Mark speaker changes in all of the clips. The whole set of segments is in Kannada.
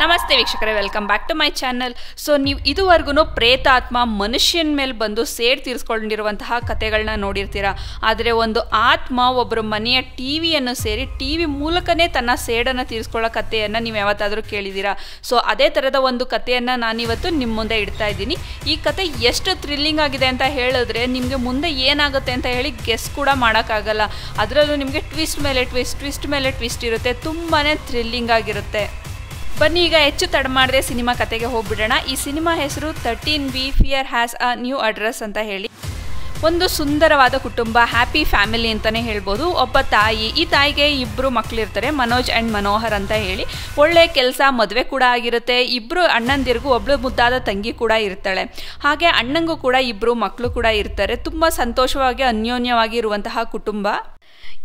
Speaker 1: ನಮಸ್ತೆ ವೀಕ್ಷಕರೇ, welcome back to my channel. So ನೀವು ಇದುವರೆಗೂ ಪ್ರೇತಾತ್ಮ ಮನುಷ್ಯನ ಮೇಲೆ ಬಂದು ಸೇಡ್ ತೀರಿಸ್ಕೊಂಡಿರುವಂತಹ ಕಥೆಗಳನ್ನ ನೋಡಿರ್ತೀರಾ. ಆದರೆ ಒಂದು ಆತ್ಮ ಒಬ್ಬರು ಮನೆಯ ಟಿವಿಯನ್ನು ಸೇರಿ ಟಿವಿ ಮೂಲಕನೇ ತನ್ನ ಸೇಡನ್ನು ತೀರಿಸ್ಕೊಳ್ಳೋ ಕಥೆಯನ್ನು ನೀವು ಯಾವತ್ತಾದರೂ ಕೇಳಿದ್ದೀರಾ? ಸೊ ಅದೇ ಥರದ ಒಂದು ಕಥೆಯನ್ನು ನಾನಿವತ್ತು ನಿಮ್ಮ ಮುಂದೆ ಇಡ್ತಾ ಇದ್ದೀನಿ. ಈ ಕತೆ ಎಷ್ಟು ಥ್ರಿಲ್ಲಿಂಗ್ ಆಗಿದೆ ಅಂತ ಹೇಳಿದ್ರೆ ನಿಮಗೆ ಮುಂದೆ ಏನಾಗುತ್ತೆ ಅಂತ ಹೇಳಿ ಗೆಸ್ ಕೂಡ ಮಾಡೋಕ್ಕಾಗಲ್ಲ. ಅದರಲ್ಲೂ ನಿಮಗೆ ಟ್ವಿಸ್ಟ್ ಮೇಲೆ ಟ್ವಿಸ್ಟ್ ಇರುತ್ತೆ. ತುಂಬಾ ಥ್ರಿಲ್ಲಿಂಗ್ ಆಗಿರುತ್ತೆ. ಬನ್ನಿ ಈಗ ಹೆಚ್ಚು ತಡ ಮಾಡದೆ ಸಿನಿಮಾ ಕತೆಗೆ ಹೋಗ್ಬಿಡೋಣ. ಈ ಸಿನಿಮಾ ಹೆಸರು 13B fear has a new address ಅಂತ ಹೇಳಿ. ಒಂದು ಸುಂದರವಾದ ಕುಟುಂಬ, ಹ್ಯಾಪಿ ಫ್ಯಾಮಿಲಿ ಅಂತಲೇ ಹೇಳ್ಬೋದು. ಒಬ್ಬ ತಾಯಿ, ಈ ತಾಯಿಗೆ ಇಬ್ಬರು ಮಕ್ಕಳಿರ್ತಾರೆ, ಮನೋಜ್ ಆ್ಯಂಡ್ ಮನೋಹರ್ ಅಂತ ಹೇಳಿ. ಒಳ್ಳೆ ಕೆಲಸ, ಮದುವೆ ಕೂಡ ಆಗಿರುತ್ತೆ. ಇಬ್ಬರು ಅಣ್ಣಂದಿರಿಗೂ ಒಬ್ಳು ಮುದ್ದಾದ ತಂಗಿ ಕೂಡ ಇರ್ತಾಳೆ. ಹಾಗೆ ಅಣ್ಣಂಗೂ ಕೂಡ ಇಬ್ಬರು ಮಕ್ಕಳು ಕೂಡ ಇರ್ತಾರೆ. ತುಂಬ ಸಂತೋಷವಾಗಿ ಅನ್ಯೋನ್ಯವಾಗಿ ಇರುವಂತಹ ಕುಟುಂಬ.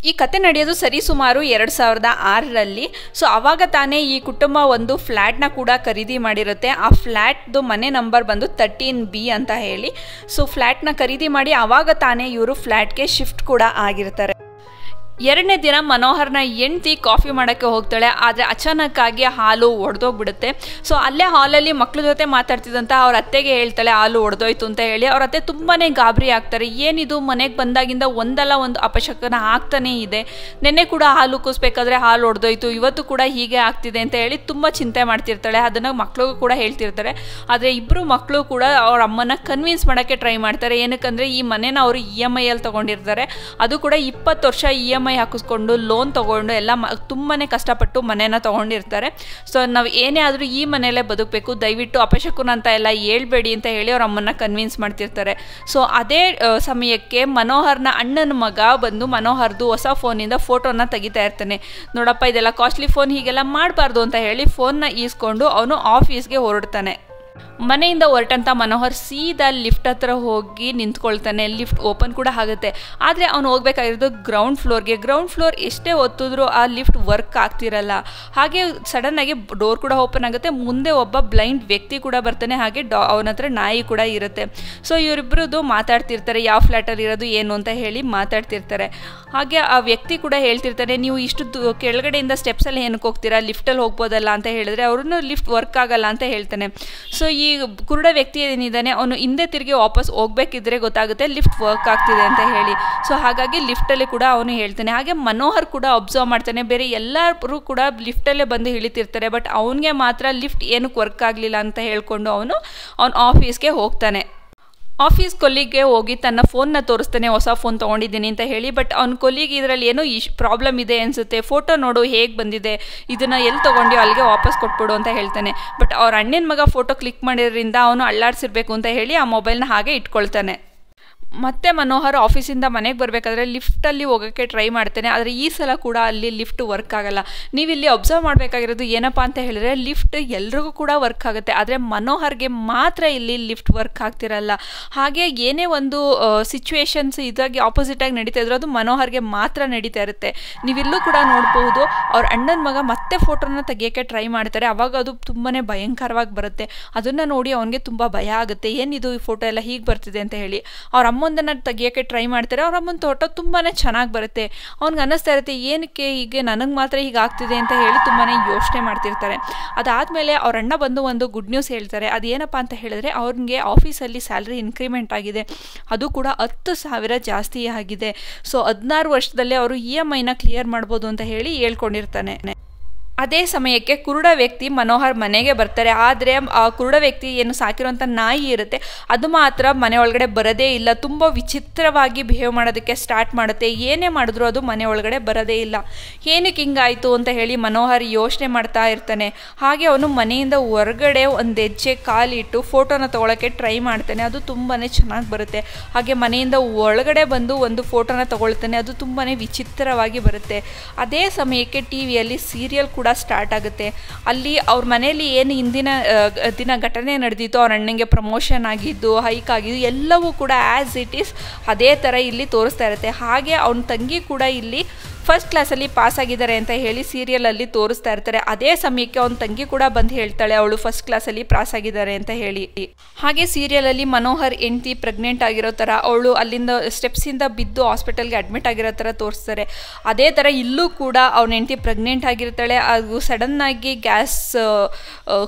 Speaker 1: ಈ ಕತೆ ನಡೆಯೋದು ಸರಿಸುಮಾರು 2006ರಲ್ಲಿ. ಸೊ ಆವಾಗ ತಾನೇ ಈ ಕುಟುಂಬ ಒಂದು ಫ್ಲ್ಯಾಟ್ನ ಕೂಡ ಖರೀದಿ ಮಾಡಿರುತ್ತೆ. ಆ ಫ್ಲ್ಯಾಟ್ದು ಮನೆ ನಂಬರ್ ಬಂದು 13B ಅಂತ ಹೇಳಿ. ಸೊ ಫ್ಲ್ಯಾಟ್ನ ಖರೀದಿ ಮಾಡಿ ಆವಾಗ ತಾನೇ ಇವರು ಫ್ಲ್ಯಾಟ್ಗೆ ಶಿಫ್ಟ್ ಕೂಡ ಆಗಿರ್ತಾರೆ. ಎರಡನೇ ದಿನ ಮನೋಹರ್ನ ಹೆಂಡ್ತಿ ಕಾಫಿ ಮಾಡೋಕ್ಕೆ ಹೋಗ್ತಾಳೆ. ಆದರೆ ಅಚಾನಕ್ಕಾಗಿ ಹಾಲು ಒಡೆದೋಗ್ಬಿಡುತ್ತೆ. ಸೊ ಅಲ್ಲೇ ಹಾಲಲ್ಲಿ ಮಕ್ಳ ಜೊತೆ ಮಾತಾಡ್ತಿದ್ದಂಥ ಅವ್ರ ಅತ್ತೆಗೆ ಹೇಳ್ತಾಳೆ ಹಾಲು ಒಡೆದೋಯ್ತು ಅಂತ ಹೇಳಿ. ಅವ್ರ ಅತ್ತೆ ತುಂಬಾ ಗಾಬರಿ ಆಗ್ತಾರೆ. ಏನಿದು, ಮನೆಗೆ ಬಂದಾಗಿಂದ ಒಂದಲ್ಲ ಒಂದು ಅಪಶಕನ ಆಗ್ತಾನೇ ಇದೆ. ನೆನ್ನೆ ಕೂಡ ಹಾಲು ಕೂಸ್ಬೇಕಾದ್ರೆ ಹಾಲು ಒಡೆದೋಯ್ತು, ಇವತ್ತು ಕೂಡ ಹೀಗೆ ಆಗ್ತಿದೆ ಅಂತ ಹೇಳಿ ತುಂಬ ಚಿಂತೆ ಮಾಡ್ತಿರ್ತಾಳೆ. ಅದನ್ನು ಮಕ್ಳಿಗೂ ಕೂಡ ಹೇಳ್ತಿರ್ತಾರೆ. ಆದರೆ ಇಬ್ಬರು ಮಕ್ಕಳು ಕೂಡ ಅವ್ರ ಅಮ್ಮನ ಕನ್ವಿನ್ಸ್ ಮಾಡೋಕ್ಕೆ ಟ್ರೈ ಮಾಡ್ತಾರೆ. ಏನಕ್ಕಂದರೆ ಈ ಮನೇನ ಅವರು EMI ಅಲ್ಲಿ ತೊಗೊಂಡಿರ್ತಾರೆ. ಅದು ಕೂಡ 20 ವರ್ಷ EMI ಹಾಕಿಸ್ಕೊಂಡು ಲೋನ್ ತೊಗೊಂಡು ಎಲ್ಲ ತುಂಬಾ ಕಷ್ಟಪಟ್ಟು ಮನೇನ ತೊಗೊಂಡಿರ್ತಾರೆ. ಸೊ ನಾವು ಏನೇ ಆದರೂ ಈ ಮನೆಯಲ್ಲೇ ಬದುಕಬೇಕು, ದಯವಿಟ್ಟು ಅಪಶಕುನ ಅಂತ ಎಲ್ಲ ಹೇಳ್ಬೇಡಿ ಅಂತ ಹೇಳಿ ಅವ್ರ ಅಮ್ಮನ್ನ ಕನ್ವಿನ್ಸ್ ಮಾಡ್ತಿರ್ತಾರೆ. ಸೊ ಅದೇ ಸಮಯಕ್ಕೆ ಮನೋಹರ್ನ ಅಣ್ಣನ ಮಗ ಬಂದು ಮನೋಹರ್ದು ಹೊಸ ಫೋನಿಂದ ಫೋಟೋನ ತೆಗಿತಾ ಇರ್ತಾನೆ. ನೋಡಪ್ಪ, ಇದೆಲ್ಲ ಕಾಸ್ಟ್ಲಿ ಫೋನ್, ಹೀಗೆಲ್ಲ ಮಾಡಬಾರ್ದು ಅಂತ ಹೇಳಿ ಫೋನ್ನ ಈಸ್ಕೊಂಡು ಅವನು ಆಫೀಸ್ಗೆ ಹೊರಡ್ತಾನೆ. ಮನೆಯಿಂದ ಹೊರಟಂಥ ಮನೋಹರ್ ಸೀದಾ ಲಿಫ್ಟ್ ಹತ್ರ ಹೋಗಿ ನಿಂತ್ಕೊಳ್ತಾನೆ. ಲಿಫ್ಟ್ ಓಪನ್ ಕೂಡ ಆಗುತ್ತೆ. ಆದರೆ ಅವನು ಹೋಗ್ಬೇಕಾಗಿರೋದು ಗ್ರೌಂಡ್ ಫ್ಲೋರ್ಗೆ. ಗ್ರೌಂಡ್ ಫ್ಲೋರ್ ಎಷ್ಟೇ ಒತ್ತಿದ್ರೂ ಆ ಲಿಫ್ಟ್ ವರ್ಕ್ ಆಗ್ತಿರಲ್ಲ. ಹಾಗೆ ಸಡನ್ನಾಗಿ ಡೋರ್ ಕೂಡ ಓಪನ್ ಆಗುತ್ತೆ. ಮುಂದೆ ಒಬ್ಬ ಬ್ಲೈಂಡ್ ವ್ಯಕ್ತಿ ಕೂಡ ಬರ್ತಾನೆ. ಹಾಗೆ ಅವನ ಹತ್ರ ನಾಯಿ ಕೂಡ ಇರುತ್ತೆ. ಸೊ ಇವರಿಬ್ಬರದು ಮಾತಾಡ್ತಿರ್ತಾರೆ, ಯಾವ ಫ್ಲ್ಯಾಟಲ್ಲಿ ಇರೋದು ಏನು ಅಂತ ಹೇಳಿ ಮಾತಾಡ್ತಿರ್ತಾರೆ. ಹಾಗೆ ಆ ವ್ಯಕ್ತಿ ಕೂಡ ಹೇಳ್ತಿರ್ತಾನೆ, ನೀವು ಇಷ್ಟು ಕೆಳಗಡೆಯಿಂದ ಸ್ಟೆಪ್ಸಲ್ಲಿ ಏನಕ್ಕೆ ಹೋಗ್ತೀರಾ, ಲಿಫ್ಟಲ್ಲಿ ಹೋಗ್ಬೋದಲ್ಲ ಅಂತ ಹೇಳಿದ್ರೆ ಅವ್ರನ್ನು ಲಿಫ್ಟ್ ವರ್ಕ್ ಆಗಲ್ಲ ಅಂತ ಹೇಳ್ತಾನೆ. ಸೊ ಈ ಕುರುಡ ವ್ಯಕ್ತಿ ಏನಿದ್ದಾನೆ ಅವನು ಹಿಂದೆ ತಿರುಗಿ ವಾಪಸ್ ಹೋಗ್ಬೇಕಿದ್ರೆ ಗೊತ್ತಾಗುತ್ತೆ ಲಿಫ್ಟ್ ವರ್ಕ್ ಆಗ್ತಿದೆ ಅಂತ ಹೇಳಿ. ಸೊ ಹಾಗಾಗಿ ಲಿಫ್ಟಲ್ಲಿ ಕೂಡ ಅವನು ಹೇಳ್ತಾನೆ. ಹಾಗೆ ಮನೋಹರ್ ಕೂಡ ಅಬ್ಸರ್ವ್ ಮಾಡ್ತಾನೆ, ಬೇರೆ ಎಲ್ಲರೂ ಕೂಡ ಲಿಫ್ಟಲ್ಲೇ ಬಂದು ಇಳಿತಿರ್ತಾರೆ. ಬಟ್ ಅವನಿಗೆ ಮಾತ್ರ ಲಿಫ್ಟ್ ಏನಕ್ಕೆ ವರ್ಕ್ ಆಗಲಿಲ್ಲ ಅಂತ ಹೇಳ್ಕೊಂಡು ಅವನು ಆಫೀಸ್ಗೆ ಹೋಗ್ತಾನೆ. ಆಫೀಸ್ ಕೊಲ್ಲಿಗೆ ಹೋಗಿ ತನ್ನ ಫೋನ್ನ ತೋರಿಸ್ತಾನೆ, ಹೊಸ ಫೋನ್ ತೊಗೊಂಡಿದ್ದೀನಿ ಅಂತ ಹೇಳಿ. ಬಟ್ ಅವ್ನ ಕೊಲ್ಲಿಗೆ ಇದರಲ್ಲಿ ಏನೋ ಪ್ರಾಬ್ಲಮ್ ಇದೆ ಅನಿಸುತ್ತೆ, ಫೋಟೋ ನೋಡು ಹೇಗೆ ಬಂದಿದೆ, ಇದನ್ನು ಎಲ್ಲಿ ತೊಗೊಂಡು ಅಲ್ಲಿಗೆ ವಾಪಸ್ ಕೊಟ್ಬಿಡು ಅಂತ ಹೇಳ್ತಾನೆ. ಬಟ್ ಅವ್ರ ಅಣ್ಣನ ಮಗ ಫೋಟೋ ಕ್ಲಿಕ್ ಮಾಡಿದ್ರಿಂದ ಅವನು ಅಳ್ಳಾಡ್ಸಿರ್ಬೇಕು ಅಂತ ಹೇಳಿ ಆ ಮೊಬೈಲ್ನ ಹಾಗೆ ಇಟ್ಕೊಳ್ತಾನೆ. ಮತ್ತೆ ಮನೋಹರ್ ಆಫೀಸಿಂದ ಮನೆಗೆ ಬರಬೇಕಾದ್ರೆ ಲಿಫ್ಟಲ್ಲಿ ಹೋಗೋಕ್ಕೆ ಟ್ರೈ ಮಾಡ್ತಾನೆ. ಆದರೆ ಈ ಸಲ ಕೂಡ ಅಲ್ಲಿ ಲಿಫ್ಟ್ ವರ್ಕ್ ಆಗಲ್ಲ. ನೀವಿಲ್ಲಿ ಅಬ್ಸರ್ವ್ ಮಾಡಬೇಕಾಗಿರೋದು ಏನಪ್ಪ ಅಂತ ಹೇಳಿದ್ರೆ ಲಿಫ್ಟ್ ಎಲ್ರಿಗೂ ಕೂಡ ವರ್ಕ್ ಆಗುತ್ತೆ, ಆದರೆ ಮನೋಹರ್ಗೆ ಮಾತ್ರ ಇಲ್ಲಿ ಲಿಫ್ಟ್ ವರ್ಕ್ ಆಗ್ತಿರಲ್ಲ. ಹಾಗೆ ಏನೇ ಒಂದು ಸಿಚುವೇಶನ್ಸ್ ಇದಾಗಿ ಆಪೋಸಿಟಾಗಿ ನಡೀತಾ ಇದ್ರು ಅದು ಮನೋಹರ್ಗೆ ಮಾತ್ರ ನಡೀತಾ ಇರುತ್ತೆ. ನೀವಿಲ್ಲೂ ಕೂಡ ನೋಡ್ಬೋದು, ಅವ್ರ ಅಣ್ಣನ ಮಗ ಮತ್ತೆ ಫೋಟೋನ ತೆಗಿಯೋಕ್ಕೆ ಟ್ರೈ ಮಾಡ್ತಾರೆ. ಅವಾಗ ಅದು ತುಂಬಾ ಭಯಂಕರವಾಗಿ ಬರುತ್ತೆ. ಅದನ್ನು ನೋಡಿ ಅವನಿಗೆ ತುಂಬ ಭಯ ಆಗುತ್ತೆ, ಏನಿದು ಈ ಫೋಟೋ ಎಲ್ಲ ಹೀಗೆ ಬರ್ತಿದೆ ಅಂತ ಹೇಳಿ. ಅವ್ರ ಅಮ್ಮಂದನ್ನು ತೆಗಿಯೋಕ್ಕೆ ಟ್ರೈ ಮಾಡ್ತಾರೆ. ಅವ್ರ ಅಮ್ಮನ ಫೋಟೋ ತುಂಬಾ ಚೆನ್ನಾಗಿ ಬರುತ್ತೆ. ಅವ್ನಿಗೆ ಅನ್ನಿಸ್ತಾ ಇರುತ್ತೆ, ಏನಕ್ಕೆ ಹೀಗೆ ನನಗೆ ಮಾತ್ರ ಹೀಗೆ ಆಗ್ತಿದೆ ಅಂತ ಹೇಳಿ ತುಂಬಾ ಯೋಚನೆ ಮಾಡ್ತಿರ್ತಾರೆ. ಅದಾದಮೇಲೆ ಅವ್ರ ಅಣ್ಣ ಬಂದು ಒಂದು ಗುಡ್ ನ್ಯೂಸ್ ಹೇಳ್ತಾರೆ. ಅದೇನಪ್ಪ ಅಂತ ಹೇಳಿದ್ರೆ ಅವ್ರಿಗೆ ಆಫೀಸಲ್ಲಿ ಸ್ಯಾಲ್ರಿ ಇನ್ಕ್ರಿಮೆಂಟ್ ಆಗಿದೆ, ಅದು ಕೂಡ 10,000 ಜಾಸ್ತಿ ಆಗಿದೆ. ಸೊ 16 ವರ್ಷದಲ್ಲೇ ಅವರು EMIನ ಕ್ಲಿಯರ್ ಮಾಡ್ಬೋದು ಅಂತ ಹೇಳಿ ಹೇಳ್ಕೊಂಡಿರ್ತಾನೆ. ಅದೇ ಸಮಯಕ್ಕೆ ಕುರುಡ ವ್ಯಕ್ತಿ ಮನೋಹರ್ ಮನೆಗೆ ಬರ್ತಾರೆ. ಆದರೆ ಆ ಕುರುಡ ವ್ಯಕ್ತಿ ಏನು ಸಾಕಿರುವಂಥ ನಾಯಿ ಇರುತ್ತೆ ಅದು ಮಾತ್ರ ಮನೆ ಒಳಗಡೆ ಬರೋದೇ ಇಲ್ಲ. ತುಂಬ ವಿಚಿತ್ರವಾಗಿ ಬಿಹೇವ್ ಮಾಡೋದಕ್ಕೆ ಸ್ಟಾರ್ಟ್ ಮಾಡುತ್ತೆ. ಏನೇ ಮಾಡಿದ್ರು ಅದು ಮನೆ ಒಳಗಡೆ ಬರೋದೇ ಇಲ್ಲ. ಏನಕ್ಕೆ ಹಿಂಗಾಯಿತು ಅಂತ ಹೇಳಿ ಮನೋಹರ್ ಯೋಚನೆ ಮಾಡ್ತಾ ಇರ್ತಾನೆ. ಹಾಗೆ ಅವನು ಮನೆಯಿಂದ ಹೊರಗಡೆ ಒಂದು ಹೆಜ್ಜೆ ಕಾಲಿಟ್ಟು ಫೋಟೋನ ತೊಗೊಳಕ್ಕೆ ಟ್ರೈ ಮಾಡ್ತಾನೆ. ಅದು ತುಂಬಾ ಚೆನ್ನಾಗಿ ಬರುತ್ತೆ. ಹಾಗೆ ಮನೆಯಿಂದ ಒಳಗಡೆ ಬಂದು ಒಂದು ಫೋಟೋನ ತೊಗೊಳ್ತಾನೆ. ಅದು ತುಂಬಾ ವಿಚಿತ್ರವಾಗಿ ಬರುತ್ತೆ. ಅದೇ ಸಮಯಕ್ಕೆ ಟಿವಿಯಲ್ಲಿ ಸೀರಿಯಲ್ ಕೂಡ ಸ್ಟಾರ್ಟ್ ಆಗುತ್ತೆ. ಅಲ್ಲಿ ಅವ್ರ ಮನೆಯಲ್ಲಿ ಏನು ಹಿಂದಿನ ದಿನ ಘಟನೆ ನಡೆದಿತ್ತು, ಅವ್ರ ಅಣ್ಣಂಗೆ ಪ್ರಮೋಷನ್ ಆಗಿದ್ದು, ಹೈಕ್ ಆಗಿದ್ದು ಎಲ್ಲವೂ ಕೂಡ ಆ್ಯಸ್ ಇಟ್ ಈಸ್ ಅದೇ ಥರ ಇಲ್ಲಿ ತೋರಿಸ್ತಾ ಇರುತ್ತೆ. ಹಾಗೆ ಅವನ ತಂಗಿ ಕೂಡ ಇಲ್ಲಿ ಫಸ್ಟ್ ಕ್ಲಾಸಲ್ಲಿ ಪಾಸ್ ಆಗಿದ್ದಾರೆ ಅಂತ ಹೇಳಿ ಸೀರಿಯಲಲ್ಲಿ ತೋರಿಸ್ತಾ ಇರ್ತಾರೆ. ಅದೇ ಸಮಯಕ್ಕೆ ಅವನ ತಂಗಿ ಕೂಡ ಬಂದು ಹೇಳ್ತಾಳೆ ಅವಳು ಫಸ್ಟ್ ಕ್ಲಾಸಲ್ಲಿ ಪಾಸ್ ಆಗಿದ್ದಾರೆ ಅಂತ ಹೇಳಿ. ಹಾಗೆ ಸೀರಿಯಲಲ್ಲಿ ಮನೋಹರ್ ಹೆಂಡತಿ ಪ್ರೆಗ್ನೆಂಟ್ ಆಗಿರೋ ಥರ ಅವಳು ಅಲ್ಲಿಂದ ಸ್ಟೆಪ್ಸಿಂದ ಬಿದ್ದು ಹಾಸ್ಪಿಟಲ್ಗೆ ಅಡ್ಮಿಟ್ ಆಗಿರೋ ಥರ ತೋರಿಸ್ತಾರೆ. ಅದೇ ಥರ ಇಲ್ಲೂ ಕೂಡ ಅವನ ಹೆಂಡತಿ ಪ್ರೆಗ್ನೆಂಟ್ ಆಗಿರ್ತಾಳೆ. ಅದು ಸಡನ್ನಾಗಿ ಗ್ಯಾಸ್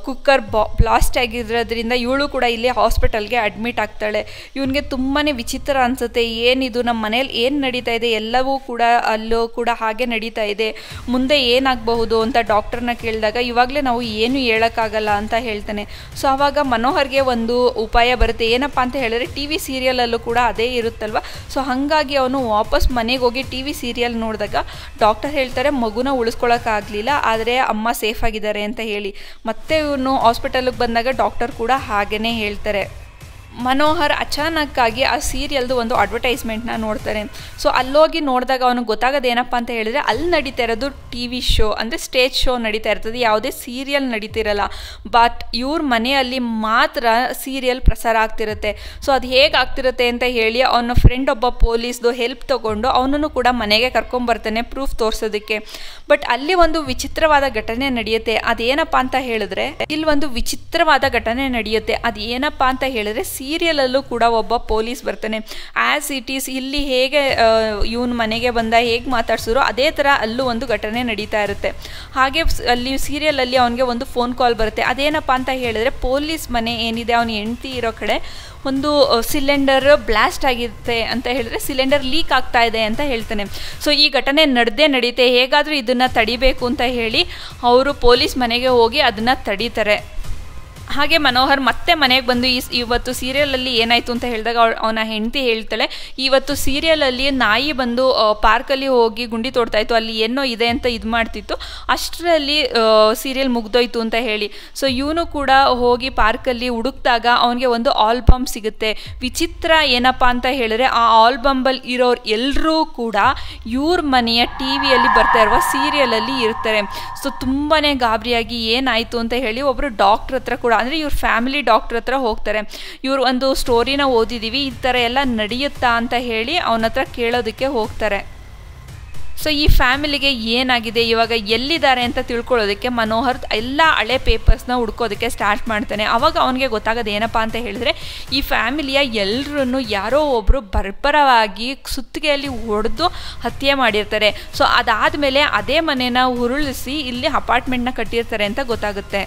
Speaker 1: ಕುಕ್ಕರ್ ಬ್ಲಾಸ್ಟ್ ಆಗಿರೋದ್ರಿಂದ ಇವಳು ಕೂಡ ಇಲ್ಲಿ ಹಾಸ್ಪಿಟಲ್ಗೆ ಅಡ್ಮಿಟ್ ಆಗ್ತಾಳೆ. ಇವನಿಗೆ ತುಂಬಾ ವಿಚಿತ್ರ ಅನಿಸುತ್ತೆ, ಏನಿದು ನಮ್ಮ ಮನೇಲಿ ಏನು ನಡೀತಾ ಇದೆ, ಎಲ್ಲವೂ ಕೂಡ ಅಲ್ಲೂ ಕೂಡ ಹಾಗೆ ನಡೀತಾ ಇದೆ, ಮುಂದೆ ಏನಾಗಬಹುದು ಅಂತ ಡಾಕ್ಟರ್ನ ಕೇಳಿದಾಗ ಇವಾಗಲೇ ನಾವು ಏನು ಹೇಳೋಕ್ಕಾಗಲ್ಲ ಅಂತ ಹೇಳ್ತಾನೆ. ಸೊ ಆವಾಗ ಮನೋಹರ್ಗೆ ಒಂದು ಉಪಾಯ ಬರುತ್ತೆ. ಏನಪ್ಪ ಅಂತ ಹೇಳಿದ್ರೆ ಟಿ ವಿ ಸೀರಿಯಲಲ್ಲೂ ಕೂಡ ಅದೇ ಇರುತ್ತಲ್ವ. ಸೊ ಹಾಗಾಗಿ ಅವನು ವಾಪಸ್ ಮನೆಗೆ ಹೋಗಿ ಟಿ ವಿ ಸೀರಿಯಲ್ ನೋಡಿದಾಗ ಡಾಕ್ಟರ್ ಹೇಳ್ತಾರೆ ಮಗುನ ಉಳಿಸ್ಕೊಳ್ಳೋಕ್ಕಾಗಲಿಲ್ಲ, ಆದರೆ ಅಮ್ಮ ಸೇಫ್ ಆಗಿದ್ದಾರೆ ಅಂತ ಹೇಳಿ. ಮತ್ತೆ ಇವನು ಹಾಸ್ಪಿಟಲ್ಗೆ ಬಂದಾಗ ಡಾಕ್ಟರ್ ಕೂಡ ಹಾಗೇ ಹೇಳ್ತಾರೆ. ಮನೋಹರ್ ಅಚಾನಕ್ಕಾಗಿ ಆ ಸೀರಿಯಲ್ದು ಒಂದು ಅಡ್ವರ್ಟೈಸ್ಮೆಂಟ್ನ ನೋಡ್ತಾನೆ. ಸೊ ಅಲ್ಲೋಗಿ ನೋಡಿದಾಗ ಅವನಿಗೆ ಗೊತ್ತಾಗೋದು ಏನಪ್ಪ ಅಂತ ಹೇಳಿದ್ರೆ ಅಲ್ಲಿ ನಡೀತಾ ಇರೋದು ಟಿ ವಿ ಶೋ, ಅಂದರೆ ಸ್ಟೇಜ್ ಶೋ ನಡೀತಾ ಇರ್ತದೆ, ಯಾವುದೇ ಸೀರಿಯಲ್ ನಡೀತಿರಲ್ಲ. ಬಟ್ ಇವ್ರ ಮನೆಯಲ್ಲಿ ಮಾತ್ರ ಸೀರಿಯಲ್ ಪ್ರಸಾರ ಆಗ್ತಿರುತ್ತೆ. ಸೊ ಅದು ಹೇಗೆ ಆಗ್ತಿರುತ್ತೆ ಅಂತ ಹೇಳಿ ಅವನ ಫ್ರೆಂಡ್ ಒಬ್ಬ ಪೊಲೀಸ್ದು ಹೆಲ್ಪ್ ತೊಗೊಂಡು ಅವನನ್ನು ಕೂಡ ಮನೆಗೆ ಕರ್ಕೊಂಬರ್ತಾನೆ ಪ್ರೂಫ್ ತೋರಿಸೋದಕ್ಕೆ. ಬಟ್ ಅಲ್ಲಿ ಒಂದು ವಿಚಿತ್ರವಾದ ಘಟನೆ ನಡೆಯುತ್ತೆ. ಅದೇನಪ್ಪ ಅಂತ ಹೇಳಿದ್ರೆ ಇಲ್ಲಿ ಒಂದು ವಿಚಿತ್ರವಾದ ಘಟನೆ ನಡೆಯುತ್ತೆ. ಅದೇನಪ್ಪ ಅಂತ ಹೇಳಿದ್ರೆ ಸೀರಿಯಲಲ್ಲೂ ಕೂಡ ಒಬ್ಬ ಪೊಲೀಸ್ ಬರ್ತಾನೆ. ಆ್ಯಸ್ ಇಟ್ ಈಸ್ ಇಲ್ಲಿ ಹೇಗೆ ಇವನ ಮನೆಗೆ ಬಂದ ಹೇಗೆ ಮಾತಾಡ್ಸಿದ್ರು ಅದೇ ಥರ ಅಲ್ಲೂ ಒಂದು ಘಟನೆ ನಡೀತಾ ಇರುತ್ತೆ. ಹಾಗೆ ಅಲ್ಲಿ ಸೀರಿಯಲಲ್ಲಿ ಅವನಿಗೆ ಒಂದು ಫೋನ್ ಕಾಲ್ ಬರುತ್ತೆ. ಅದೇನಪ್ಪ ಅಂತ ಹೇಳಿದ್ರೆ ಪೊಲೀಸ್ ಮನೆ ಏನಿದೆ ಅವನ ಹೆಂಡತಿ ಇರೋ ಕಡೆ ಒಂದು ಸಿಲಿಂಡರ್ ಬ್ಲಾಸ್ಟ್ ಆಗಿರುತ್ತೆ ಅಂತ ಹೇಳಿದ್ರೆ ಸಿಲಿಂಡರ್ ಲೀಕ್ ಆಗ್ತಾ ಇದೆ ಅಂತ ಹೇಳ್ತಾನೆ. ಸೊ ಈ ಘಟನೆ ನಡೀತೆ, ಹೇಗಾದರೂ ಇದನ್ನು ತಡಿಬೇಕು ಅಂತ ಹೇಳಿ ಅವರು ಪೊಲೀಸ್ ಮನೆಗೆ ಹೋಗಿ ಅದನ್ನು ತಡೀತಾರೆ. ಹಾಗೆ ಮನೋಹರ್ ಮತ್ತೆ ಮನೆಗೆ ಬಂದು ಇವತ್ತು ಸೀರಿಯಲಲ್ಲಿ ಏನಾಯಿತು ಅಂತ ಹೇಳಿದಾಗ ಅವನ ಹೆಂಡತಿ ಹೇಳ್ತಾಳೆ, ಇವತ್ತು ಸೀರಿಯಲಲ್ಲಿ ನಾಯಿ ಬಂದು ಪಾರ್ಕಲ್ಲಿ ಹೋಗಿ ಗುಂಡಿ ತೋಡ್ತಾ ಇತ್ತು, ಅಲ್ಲಿ ಏನೋ ಇದೆ ಅಂತ ಇದು ಮಾಡ್ತಿತ್ತು, ಅಷ್ಟರಲ್ಲಿ ಸೀರಿಯಲ್ ಮುಗ್ದೋಯ್ತು ಅಂತ ಹೇಳಿ. ಸೊ ಇವನು ಕೂಡ ಹೋಗಿ ಪಾರ್ಕಲ್ಲಿ ಹುಡುಕ್ದಾಗ ಅವನಿಗೆ ಒಂದು ಆಲ್ಬಮ್ ಸಿಗುತ್ತೆ. ವಿಚಿತ್ರ ಏನಪ್ಪ ಅಂತ ಹೇಳಿದ್ರೆ ಆ ಆಲ್ಬಂಬಲ್ಲಿ ಇರೋರು ಎಲ್ಲರೂ ಕೂಡ ಇವ್ರ ಮನೆಯ ಟಿ ವಿಯಲ್ಲಿ ಬರ್ತಾ ಇರುವ ಸೀರಿಯಲಲ್ಲಿ ಇರ್ತಾರೆ. ಸೊ ತುಂಬಾ ಗಾಬರಿಯಾಗಿ ಏನಾಯಿತು ಅಂತ ಹೇಳಿ ಒಬ್ಬರು ಡಾಕ್ಟ್ರ್ ಹತ್ರ ಕೂಡ, ಅಂದರೆ ಇವ್ರ ಫ್ಯಾಮಿಲಿ ಡಾಕ್ಟರ್ ಹತ್ರ ಹೋಗ್ತಾರೆ. ಇವರು ಒಂದು ಸ್ಟೋರಿನ ಓದಿದ್ದೀವಿ, ಈ ಥರ ಎಲ್ಲ ನಡೆಯುತ್ತಾ ಅಂತ ಹೇಳಿ ಅವನ ಹತ್ರ ಕೇಳೋದಕ್ಕೆ ಹೋಗ್ತಾರೆ. ಸೊ ಈ ಫ್ಯಾಮಿಲಿಗೆ ಏನಾಗಿದೆ, ಇವಾಗ ಎಲ್ಲಿದ್ದಾರೆ ಅಂತ ತಿಳ್ಕೊಳ್ಳೋದಕ್ಕೆ ಮನೋಹರ್ ಎಲ್ಲ ಹಳೆ ಪೇಪರ್ಸ್ನ ಹುಡ್ಕೋದಕ್ಕೆ ಸ್ಟಾರ್ಟ್ ಮಾಡ್ತಾನೆ. ಆವಾಗ ಅವನಿಗೆ ಗೊತ್ತಾಗೋದು ಏನಪ್ಪ ಅಂತ ಹೇಳಿದ್ರೆ ಈ ಫ್ಯಾಮಿಲಿಯ ಎಲ್ಲರನ್ನು ಯಾರೋ ಒಬ್ಬರು ಬರ್ಬರವಾಗಿ ಸುತ್ತಿಗೆಯಲ್ಲಿ ಹೊಡೆದು ಹತ್ಯೆ ಮಾಡಿರ್ತಾರೆ. ಸೊ ಅದಾದಮೇಲೆ ಅದೇ ಮನೆನ ಉರುಳಿಸಿ ಇಲ್ಲಿ ಅಪಾರ್ಟ್ಮೆಂಟ್ನ ಕಟ್ಟಿರ್ತಾರೆ ಅಂತ ಗೊತ್ತಾಗುತ್ತೆ.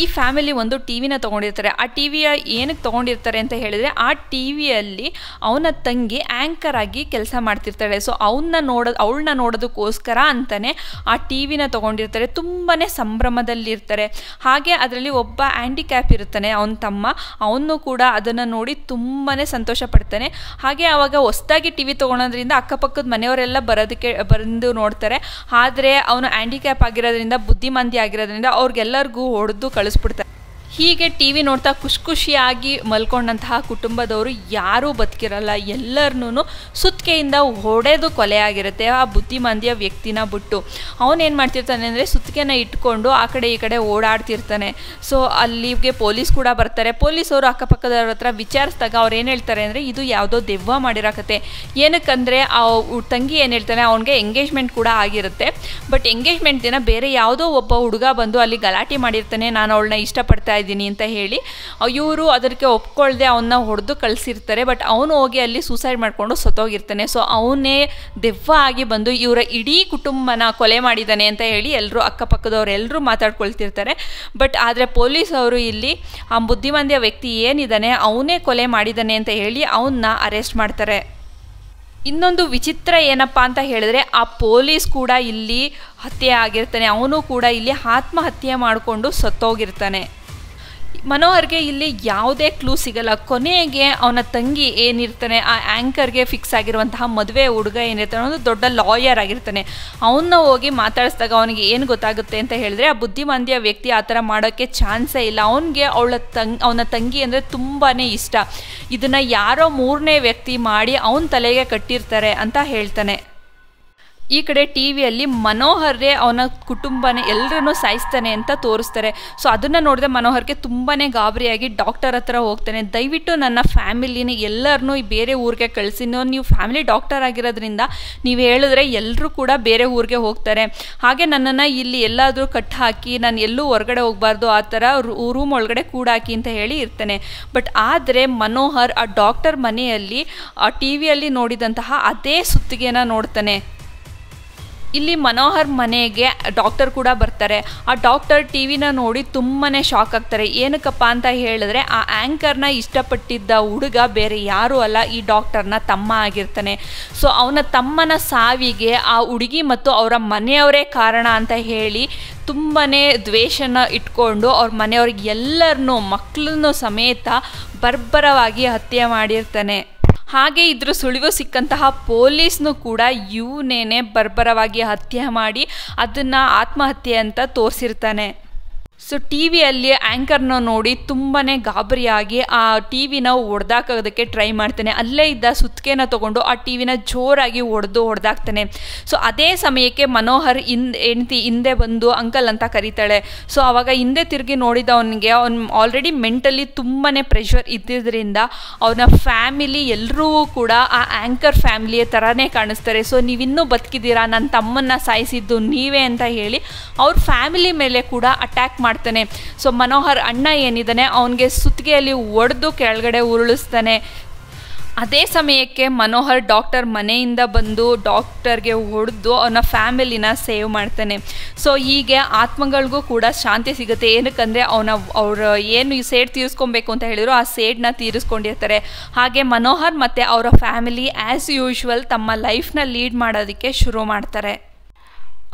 Speaker 1: ಈ ಫ್ಯಾಮಿಲಿ ಒಂದು ಟಿ ವಿನ ತೊಗೊಂಡಿರ್ತಾರೆ. ಆ ಟಿ ವಿಯ ಏನಕ್ಕೆ ತೊಗೊಂಡಿರ್ತಾರೆ ಅಂತ ಹೇಳಿದರೆ ಆ ಟಿ ವಿಯಲ್ಲಿ ಅವನ ತಂಗಿ ಆ್ಯಂಕರ್ ಆಗಿ ಕೆಲಸ ಮಾಡ್ತಿರ್ತಾಳೆ. ಸೊ ಅವಳನ್ನ ನೋಡೋದಕ್ಕೋಸ್ಕರ ಅಂತಲೇ ಆ ಟಿ ವಿನ ತೊಗೊಂಡಿರ್ತಾರೆ. ತುಂಬಾ ಸಂಭ್ರಮದಲ್ಲಿರ್ತಾರೆ. ಹಾಗೆ ಅದರಲ್ಲಿ ಒಬ್ಬ ಹ್ಯಾಂಡಿಕ್ಯಾಪ್ ಇರ್ತಾನೆ ಅವನ ತಮ್ಮ, ಅವನು ಕೂಡ ಅದನ್ನು ನೋಡಿ ತುಂಬಾ ಸಂತೋಷ ಪಡ್ತಾನೆ. ಹಾಗೆ ಆವಾಗ ಹೊಸದಾಗಿ ಟಿ ವಿ ತೊಗೊಳೋದ್ರಿಂದ ಅಕ್ಕಪಕ್ಕದ ಮನೆಯವರೆಲ್ಲ ಬಂದು ನೋಡ್ತಾರೆ. ಆದರೆ ಅವನು ಹ್ಯಾಂಡಿಕ್ಯಾಪ್ ಆಗಿರೋದ್ರಿಂದ ಬುದ್ಧಿಮಾಂದ್ಯ ಆಗಿರೋದ್ರಿಂದ ಅವ್ರಿಗೆಲ್ಲರಿಗೂ ಹೊಡೆದು ಕಳಿಸ್ಬಿಡ್ತಾರೆ. ಹೀಗೆ ಟಿ ವಿ ನೋಡ್ತಾ ಖುಷಿಯಾಗಿ ಮಲ್ಕೊಂಡಂತಹ ಕುಟುಂಬದವರು ಯಾರೂ ಬದುಕಿರಲ್ಲ. ಎಲ್ಲರನ್ನೂ ಸುತ್ತಿಗೆಯಿಂದ ಹೊಡೆದು ಕೊಲೆ ಆಗಿರುತ್ತೆ ಆ ಬುದ್ಧಿಮಾಂದ್ಯ ವ್ಯಕ್ತಿನ ಬಿಟ್ಟು. ಅವನೇನು ಮಾಡ್ತಿರ್ತಾನೆ ಅಂದರೆ ಸುತ್ತಿಗೆನ ಇಟ್ಕೊಂಡು ಆ ಕಡೆ ಈ ಕಡೆ ಓಡಾಡ್ತಿರ್ತಾನೆ. ಸೊ ಅಲ್ಲಿಗೆ ಪೊಲೀಸ್ ಕೂಡ ಬರ್ತಾರೆ. ಪೊಲೀಸವರು ಅಕ್ಕಪಕ್ಕದವ್ರ ಹತ್ರ ವಿಚಾರಿಸಿದಾಗ ಅವ್ರು ಏನು ಹೇಳ್ತಾರೆ ಅಂದರೆ ಇದು ಯಾವುದೋ ದೆವ್ವ ಮಾಡಿರೋಕತ್ತೆ. ಏನಕ್ಕಂದರೆ ಆ ತಂಗಿ ಏನು ಹೇಳ್ತಾನೆ, ಅವನಿಗೆ ಎಂಗೇಜ್ಮೆಂಟ್ ಕೂಡ ಆಗಿರುತ್ತೆ. ಬಟ್ ಎಂಗೇಜ್ಮೆಂಟ್ ದಿನ ಬೇರೆ ಯಾವುದೋ ಒಬ್ಬ ಹುಡುಗ ಬಂದು ಅಲ್ಲಿ ಗಲಾಟೆ ಮಾಡಿರ್ತಾನೆ, ನಾನು ಅವಳನ್ನ ಇಷ್ಟಪಡ್ತಾ ಇದ್ದೀನಿ ಅಂತ ಹೇಳಿ. ಇವರು ಅದಕ್ಕೆ ಒಪ್ಕೊಳ್ದೆ ಅವನ್ನ ಹೊಡೆದು ಕಳಿಸಿರ್ತಾರೆ. ಬಟ್ ಅವನು ಹೋಗಿ ಅಲ್ಲಿ ಸೂಸೈಡ್ ಮಾಡಿಕೊಂಡು ಸತ್ತೋಗಿರ್ತಾನೆ. ಸೊ ಅವನೇ ದೆವ್ವ ಆಗಿ ಬಂದು ಇವರ ಇಡೀ ಕುಟುಂಬನ ಕೊಲೆ ಮಾಡಿದ್ದಾನೆ ಅಂತ ಹೇಳಿ ಎಲ್ಲರೂ ಅಕ್ಕಪಕ್ಕದವ್ರು ಮಾತಾಡ್ಕೊಳ್ತಿರ್ತಾರೆ. ಬಟ್ ಆದರೆ ಪೊಲೀಸ್ ಅವರು ಇಲ್ಲಿ ಆ ಬುದ್ಧಿಮಾಂದ್ಯ ವ್ಯಕ್ತಿ ಏನಿದ್ದಾನೆ ಅವನೇ ಕೊಲೆ ಮಾಡಿದ್ದಾನೆ ಅಂತ ಹೇಳಿ ಅವನ್ನ ಅರೆಸ್ಟ್ ಮಾಡ್ತಾರೆ. ಇನ್ನೊಂದು ವಿಚಿತ್ರ ಏನಪ್ಪ ಅಂತ ಹೇಳಿದ್ರೆ ಆ ಪೊಲೀಸ್ ಕೂಡ ಇಲ್ಲಿ ಹತ್ಯೆ ಆಗಿರ್ತಾನೆ. ಅವನು ಕೂಡ ಇಲ್ಲಿ ಆತ್ಮಹತ್ಯೆ ಮಾಡಿಕೊಂಡು ಸತ್ತೋಗಿರ್ತಾನೆ. ಮನೋಹರ್ಗೆ ಇಲ್ಲಿ ಯಾವುದೇ ಕ್ಲೂ ಸಿಗಲ್ಲ. ಕೊನೆಗೆ ಅವನ ತಂಗಿ ಏನಿರ್ತಾನೆ, ಆ ಆ್ಯಂಕರ್ಗೆ ಫಿಕ್ಸ್ ಆಗಿರುವಂತಹ ಮದುವೆ ಹುಡುಗ ಏನಿರ್ತಾನೆ, ಒಂದು ದೊಡ್ಡ ಲಾಯರ್ ಆಗಿರ್ತಾನೆ. ಅವನ್ನ ಹೋಗಿ ಮಾತಾಡಿಸಿದಾಗ ಅವನಿಗೆ ಏನು ಗೊತ್ತಾಗುತ್ತೆ ಅಂತ ಹೇಳಿದ್ರೆ ಆ ಬುದ್ಧಿಮಾಂದ್ಯ ವ್ಯಕ್ತಿ ಆ ಥರ ಮಾಡೋಕ್ಕೆ ಚಾನ್ಸೇ ಇಲ್ಲ. ಅವನಿಗೆ ಅವನ ತಂಗಿ ಅಂದರೆ ತುಂಬಾ ಇಷ್ಟ. ಇದನ್ನು ಯಾರೋ ಮೂರನೇ ವ್ಯಕ್ತಿ ಮಾಡಿ ಅವನ ತಲೆಗೆ ಕಟ್ಟಿರ್ತಾರೆ ಅಂತ ಹೇಳ್ತಾನೆ. ಈ ಕಡೆ ಟಿ ವಿಯಲ್ಲಿ ಮನೋಹರ್ರೇ ಅವನ ಕುಟುಂಬನ ಎಲ್ಲರನ್ನೂ ಸಾಯಿಸ್ತಾನೆ ಅಂತ ತೋರಿಸ್ತಾರೆ. ಸೊ ಅದನ್ನು ನೋಡಿದ್ರೆ ಮನೋಹರ್ಗೆ ತುಂಬಾ ಗಾಬರಿಯಾಗಿ ಡಾಕ್ಟರ್ ಹತ್ರ ಹೋಗ್ತಾನೆ. ದಯವಿಟ್ಟು ನನ್ನ ಫ್ಯಾಮಿಲಿನ ಎಲ್ಲರನ್ನೂ ಬೇರೆ ಊರಿಗೆ ಕಳಿಸಿ, ನೀವು ಫ್ಯಾಮಿಲಿ ಡಾಕ್ಟರ್ ಆಗಿರೋದ್ರಿಂದ ನೀವು ಹೇಳಿದ್ರೆ ಎಲ್ಲರೂ ಕೂಡ ಬೇರೆ ಊರಿಗೆ ಹೋಗ್ತಾರೆ, ಹಾಗೆ ನನ್ನನ್ನು ಇಲ್ಲಿ ಎಲ್ಲಾದರೂ ಕಟ್ ಹಾಕಿ ನಾನು ಎಲ್ಲೂ ಹೊರಗಡೆ ಹೋಗಬಾರ್ದು, ಆ ಥರ ರೂಮ್ ಒಳಗಡೆ ಕೂಡಾಕಿ ಅಂತ ಹೇಳಿ ಇರ್ತಾನೆ. ಬಟ್ ಆದರೆ ಮನೋಹರ್ ಆ ಡಾಕ್ಟರ್ ಮನೆಯಲ್ಲಿ ಆ ಟಿ ವಿಯಲ್ಲಿ ನೋಡಿದಂತಹ ಅದೇ ಸುತ್ತಿಗೆನ ನೋಡ್ತಾನೆ. ಇಲ್ಲಿ ಮನೋಹರ್ ಮನೆಗೆ ಡಾಕ್ಟರ್ ಕೂಡ ಬರ್ತಾರೆ. ಆ ಡಾಕ್ಟರ್ ಟಿ ವಿನ ನೋಡಿ ತುಂಬಾ ಶಾಕ್ ಆಗ್ತಾರೆ. ಏನಕ್ಕಪ್ಪ ಅಂತ ಹೇಳಿದ್ರೆ ಆ ಆ್ಯಂಕರ್ನ ಇಷ್ಟಪಟ್ಟಿದ್ದ ಹುಡುಗ ಬೇರೆ ಯಾರೂ ಅಲ್ಲ, ಈ ಡಾಕ್ಟರ್ನ ತಮ್ಮ ಆಗಿರ್ತಾನೆ. ಸೊ ಅವನ ತಮ್ಮನ ಸಾವಿಗೆ ಆ ಹುಡುಗಿ ಮತ್ತು ಅವರ ಮನೆಯವರೇ ಕಾರಣ ಅಂತ ಹೇಳಿ ತುಂಬಾ ದ್ವೇಷನ ಇಟ್ಕೊಂಡು ಅವ್ರ ಮನೆಯವ್ರಿಗೆ ಎಲ್ಲರನ್ನೂ ಮಕ್ಕಳನ್ನು ಸಮೇತ ಬರ್ಬರವಾಗಿ ಹತ್ಯೆ ಮಾಡಿರ್ತಾನೆ. ಹಾಗೆ ಇದ್ರ ಸುಳಿವು ಸಿಕ್ಕಂತಹ ಪೊಲೀಸ್ನು ಕೂಡ ಇವನೇನೆ ಬರ್ಬರವಾಗಿ ಹತ್ಯೆ ಮಾಡಿ ಅದನ್ನು ಆತ್ಮಹತ್ಯೆ ಅಂತ ತೋರಿಸಿರ್ತಾನೆ. ಸೊ ಟಿ ವಿಯಲ್ಲಿ ಆ್ಯಂಕರ್ನ ನೋಡಿ ತುಂಬಾ ಗಾಬರಿಯಾಗಿ ಆ ಟಿ ವಿನ ಹೊಡೆದಾಕೋದಕ್ಕೆ ಟ್ರೈ ಮಾಡ್ತಾನೆ. ಅಲ್ಲೇ ಇದ್ದ ಸುತ್ತಿಗೆನ ತೊಗೊಂಡು ಆ ಟಿ ವಿನ ಜೋರಾಗಿ ಹೊಡೆದಾಕ್ತಾನೆ. ಸೊ ಅದೇ ಸಮಯಕ್ಕೆ ಮನೋಹರ್ ಹೆಂಡತಿ ಹಿಂದೆ ಬಂದು ಅಂಕಲ್ ಅಂತ ಕರೀತಾಳೆ. ಸೊ ಆವಾಗ ಹಿಂದೆ ತಿರುಗಿ ನೋಡಿದವನಿಗೆ ಅವ್ನು ಆಲ್ರೆಡಿ ಮೆಂಟಲಿ ತುಂಬಾ ಪ್ರೆಷರ್ ಇದ್ದಿದ್ದರಿಂದ ಅವನ ಫ್ಯಾಮಿಲಿ ಎಲ್ಲರೂ ಕೂಡ ಆ ಆ್ಯಂಕರ್ ಫ್ಯಾಮಿಲಿಯ ಥರನೇ ಕಾಣಿಸ್ತಾರೆ. ಸೊ ನೀವಿನ್ನೂ ಬದುಕಿದ್ದೀರಾ, ನನ್ನ ತಮ್ಮನ್ನು ಸಾಯಿಸಿದ್ದು ನೀವೇ ಅಂತ ಹೇಳಿ ಅವ್ರ ಫ್ಯಾಮಿಲಿ ಮೇಲೆ ಕೂಡ ಅಟ್ಯಾಕ್ ಮಾಡ್ತಾನೆ. ಸೊ ಮನೋಹರ್ ಅಣ್ಣ ಏನಿದ್ದಾನೆ ಅವನಿಗೆ ಸುತ್ತಿಗೆಯಲ್ಲಿ ಹೊಡೆದು ಕೆಳಗಡೆ ಉರುಳಿಸ್ತಾನೆ. ಅದೇ ಸಮಯಕ್ಕೆ ಮನೋಹರ್ ಡಾಕ್ಟರ್ ಮನೆಯಿಂದ ಬಂದು ಡಾಕ್ಟರ್ಗೆ ಹೊಡೆದು ಅವನ ಫ್ಯಾಮಿಲಿನ ಸೇವ್ ಮಾಡ್ತಾನೆ. ಸೊ ಹೀಗೆ ಆತ್ಮಗಳಿಗೂ ಕೂಡ ಶಾಂತಿ ಸಿಗುತ್ತೆ. ಏನಕ್ಕಂದರೆ ಅವರು ಏನು ಸೇಡ್ ತೀರಿಸ್ಕೊಬೇಕು ಅಂತ ಹೇಳಿದ್ರು ಆ ಸೇಡನ್ನ ತೀರಿಸ್ಕೊಂಡಿರ್ತಾರೆ. ಹಾಗೆ ಮನೋಹರ್ ಮತ್ತು ಅವರ ಫ್ಯಾಮಿಲಿ ಆ್ಯಸ್ ಯೂಶ್ವಲ್ ತಮ್ಮ ಲೈಫ್ನ ಲೀಡ್ ಮಾಡೋದಕ್ಕೆ ಶುರು ಮಾಡ್ತಾರೆ.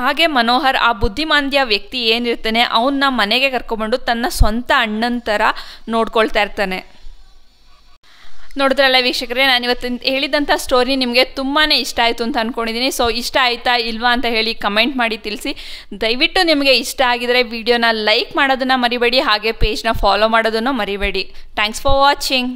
Speaker 1: ಹಾಗೆ ಮನೋಹರ್ ಆ ಬುದ್ಧಿಮಾಂದ್ಯ ವ್ಯಕ್ತಿ ಏನಿರ್ತಾನೆ ಅವನ್ನ ಮನೆಗೆ ಕರ್ಕೊಂಡ್ಬಂದು ತನ್ನ ಸ್ವಂತ ಅಣ್ಣನ ಥರ ನೋಡ್ಕೊಳ್ತಾ ಇರ್ತಾನೆ. ನೋಡಿದ್ರಲ್ಲ ವೀಕ್ಷಕರೇ, ನಾನು ಇವತ್ತು ಹೇಳಿದಂಥ ಸ್ಟೋರಿ ನಿಮಗೆ ತುಂಬಾ ಇಷ್ಟ ಆಯಿತು ಅಂತ ಅಂದ್ಕೊಂಡಿದ್ದೀನಿ. ಸೊ ಇಷ್ಟ ಆಯಿತಾ ಇಲ್ವಾ ಅಂತ ಹೇಳಿ ಕಮೆಂಟ್ ಮಾಡಿ ತಿಳಿಸಿ. ದಯವಿಟ್ಟು ನಿಮಗೆ ಇಷ್ಟ ಆಗಿದರೆ ವಿಡಿಯೋನ ಲೈಕ್ ಮಾಡೋದನ್ನು ಮರಿಬೇಡಿ, ಹಾಗೆ ಪೇಜ್ನ ಫಾಲೋ ಮಾಡೋದನ್ನು ಮರಿಬೇಡಿ. Thanks for watching.